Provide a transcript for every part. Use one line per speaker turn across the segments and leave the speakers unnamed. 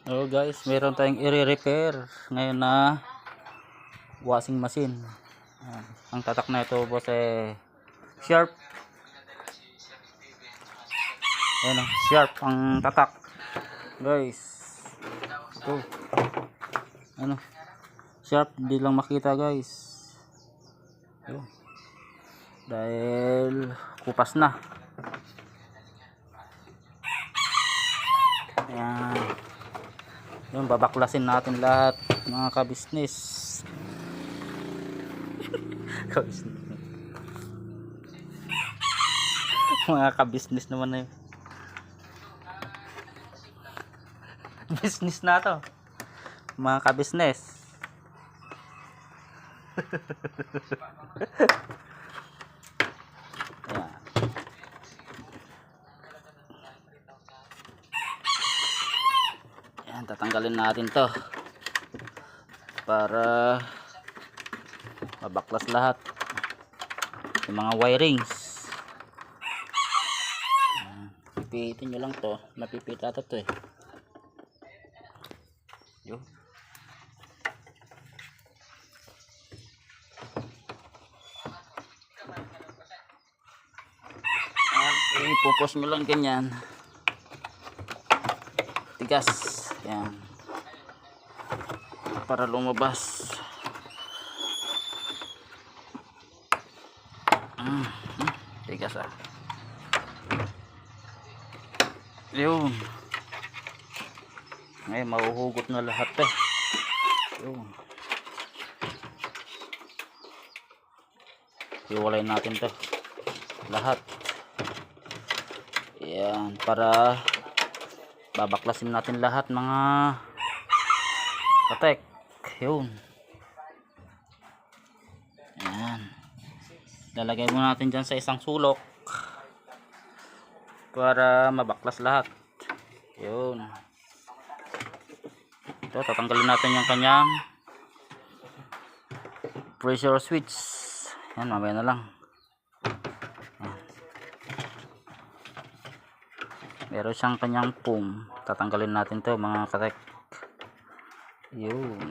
Oh guys, meron tayong i-repair ngayon na washing machine. Ayan. Ang tatak na ito boss sharp. Ayan, sharp ang tatak guys. Ito sharp, di lang makita guys. Ayan. Dahil kupas na. Ayan. Yun, babaklasin natin lahat mga kabisnes. Mga kabisnes naman na yun. Business na to mga kabisnes. Ayan. Ayan, tatanggalin natin to para mabaklas lahat yung mga wirings. Pipitin nyo lang to, napipita to yun. Ipupos nyo lang ganyan, tigas yan para lumabas. Tigas yun. Ngayon mahuhugot na lahat yun. Iwalay natin to lahat. Yan, para babaklasin natin lahat mga katek. Yun. Yan. Lalagay mo natin dyan sa isang sulok para mabaklas lahat. Yun. Ito, tatanggalin natin yung kanyang pressure switch. Yan, mamaya na lang. Meron siyang kanyang foam. Tatanggalin natin to mga katek. Yun.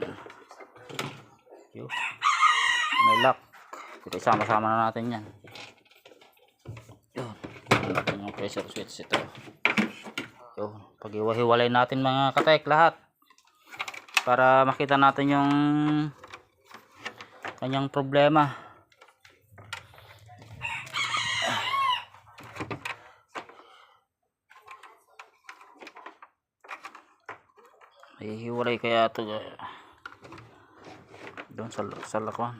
Yun. May lock. Pero isama-sama na natin yan. Yun. Yung pressure switch ito. Yun. Pag-iwahiwalay natin mga katek lahat. Para makita natin yung kanyang problema. Hihiwalay kaya ito doon sa lakwan.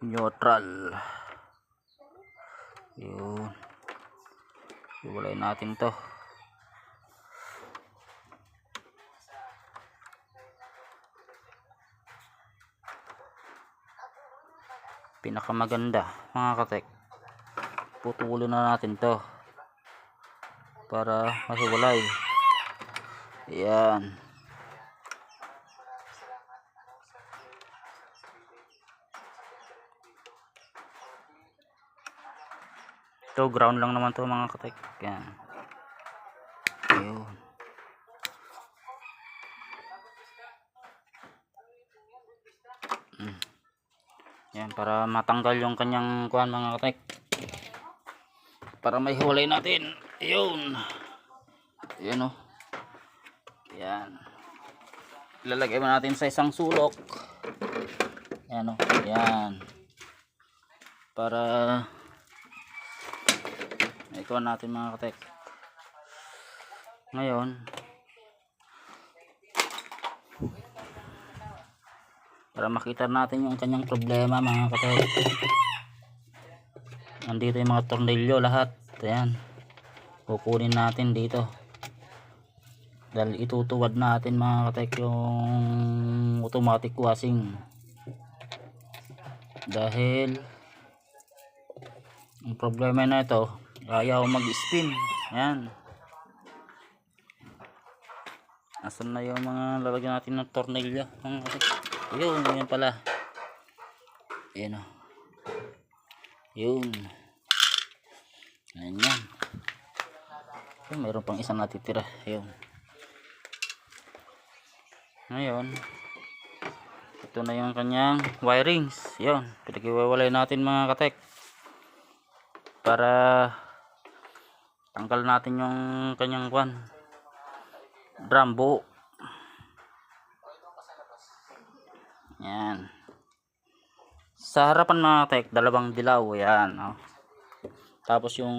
Neutral. Yun. Hiwalay natin to. Pinakamaganda mga katek, putulin na natin to para mahiwalay. Ayan. Ito ground lang naman to mga katek. Ayan. Ayun. Ayan, para matanggal yung kanyang kuhan mga katek, para mahiwalay natin. Ayun. Ayan Ayan. Ilalagay mo natin sa isang sulok. Ayan Ayan. Para ikuha natin mga katek. Ngayon, para makita natin yung kanyang problema mga katek, nandito yung mga tornilyo lahat. Ayan. Kukunin natin dito. Dahil itutuwad natin mga katek yung automatic washing. Dahil ang problema na ito, ayaw mag-spin. Ayan. Asan na yung mga lalagyan natin ng tornilyo mga katek? Yun, yun pala. Ayan Yun. Ayan yan. Mayroon pang isang natitira. Ayun. Ngayon, ito na yung kanyang wirings. Ayun. Pinag-iwalay natin mga katek. Para tanggal natin yung kanyang drum buo. Yan. Sa harapan mga katek, dalawang dilaw. Yan. Oh. Tapos yung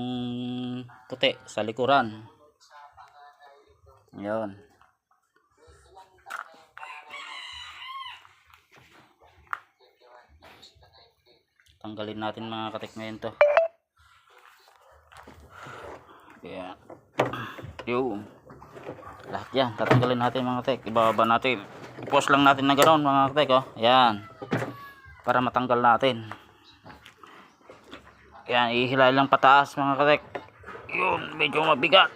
puti sa likuran. Yan. Tanggalin natin mga katek ngayon to. Yan. Yung lahat yan tatanggalin natin mga katek. Ibaba natin. Post lang natin na ganoon mga katek. Oh. Yan. Para matanggal natin. Yan, ihilay lang pataas mga katek. Yun, medyo mabigat.